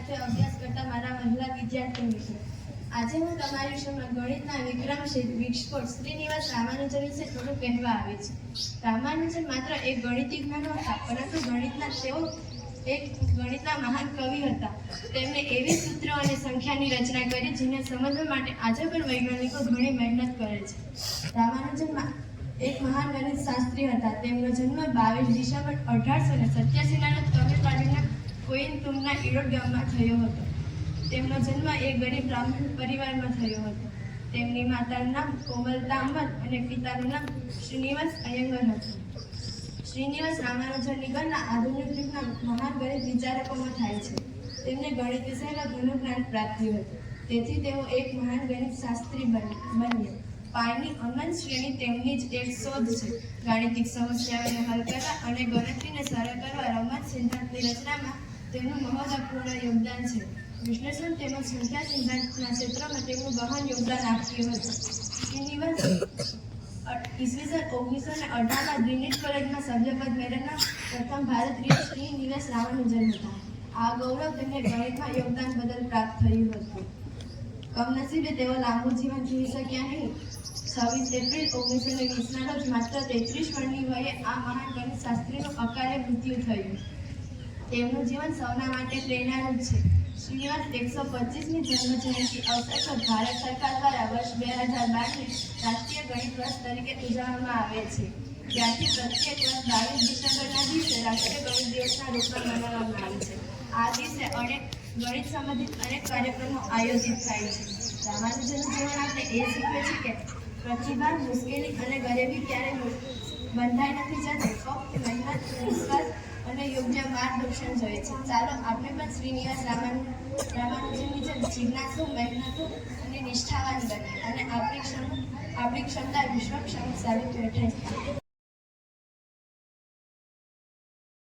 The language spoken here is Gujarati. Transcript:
સાથે અભ્યાસ કરતા મારા મહિલા વિદ્યાર્થી મિત્રો, આજે હું તમારી સમક્ષ ગણિતના વિક્રમશીલ વિસ્ફોટ શ્રીનિવાસ રામાનુજન વિશે થોડું કહેવા આવી છું. રામાનુજન માત્ર એક ગણિતજ્ઞ નહોતા, પરંતુ ગણિતના મહાન કવિ હતા. તેમણે એવી સૂત્રો અને સંખ્યાની રચના કરી જેને સમજવા માટે આજે પણ વૈજ્ઞાનિકો ઘણી મહેનત કરે છે. રામાનુજન એક મહાન ગણિત શાસ્ત્રી હતા. તેમનો જન્મ 22 ડિસેમ્બર 1887ના રોજ તમિલનાડુના કોઈમ્બતુરના ઈરોડ ગામમાં થયો હતો. તેમનો જન્મ એક ગરીબ બ્રાહ્મણ પરિવારમાં થયો હતો. તેમની માતાનું નામ કોમલતાંબર અને પિતાનું નામ શ્રીનિવાસ અયંગર હતું. શ્રીનિવાસ રામાનુજનની ગણના આધુનિક યુગના મહાન ગણિત વિચારકોમાં થાય છે. તેમને ગણિત વિષયમાં ઘણું જ્ઞાન પ્રાપ્ત થયું હતું. તેથી તેઓ એક મહાન ગણિત શાસ્ત્રી બન્યા. પાઈની અનંત શ્રેણી તેમની જ એક શોધ છે. ગાણિતિક સમસ્યાઓને હલ કરવા અને ગણતરીને સરળ કરવા રમત સિદ્ધાંતની રચનામાં તેમનું મહત્વપૂર્ણ યોગદાન છે. વિશ્લેષણ તેમજ સંખ્યા સિદ્ધાંતના ક્ષેત્રમાં તેમનું ગહન યોગદાન આપ્યું હતું. શ્રીનિવાસ ઈસવીસન 1918માં ગ્રીનિચ કોલેજમાં સભ્યપદ મેળવનાર પ્રથમ ભારતીય શ્રીનિવાસ રામાનુજન હતા. આ ગૌરવ તેમને ગણિતમાં યોગદાન બદલ પ્રાપ્ત થયું હતું. કમનસીબે તેઓ લાંબુ જીવન જીવી શક્યા નહીં. 26 એપ્રિલ 1920ના રોજ માત્ર 33 વર્ષની વયે આ મહાન ગણિત શાસ્ત્રીનું અકાળે મૃત્યુ થયું. તેમનું જીવન સૌના માટે પ્રેરણારૂપ છે. શ્રીનિવાસ 125મી જન્મજયંતિ અવસર પર ભારત સરકાર દ્વારા વર્ષ 2012ને રાષ્ટ્રીય ગણિત વર્ષ તરીકે ઉજવવામાં આવે છે. ત્યારથી પ્રત્યેક વર્ષ 22 ડિસેમ્બરના દિવસે રાષ્ટ્રીય ગણિત દિવસના રૂપમાં મનાવવામાં આવે છે. આ દિવસે ગણિત સંબંધિત અનેક કાર્યક્રમો આયોજિત થાય છે. રામાનુજનનું જીવન આપણે એ શીખવે છે કે પ્રતિભા, મુશ્કેલી અને ગરીબી ક્યારેય બંધાઈ નથી જતી. ફક્ત મહેનત, વિશ્વાસ અને યોગ્ય માર્ગદર્શન જોઈએ છે. ચાલો આપણે પણ શ્રીનિવાસ રામાનુજનની જેમ જિજ્ઞાસુ, મહેનતુ અને નિષ્ઠાવાન બનીએ અને આપણી ક્ષમતા વિશ્વ સમક્ષ સાબિત કરીએ.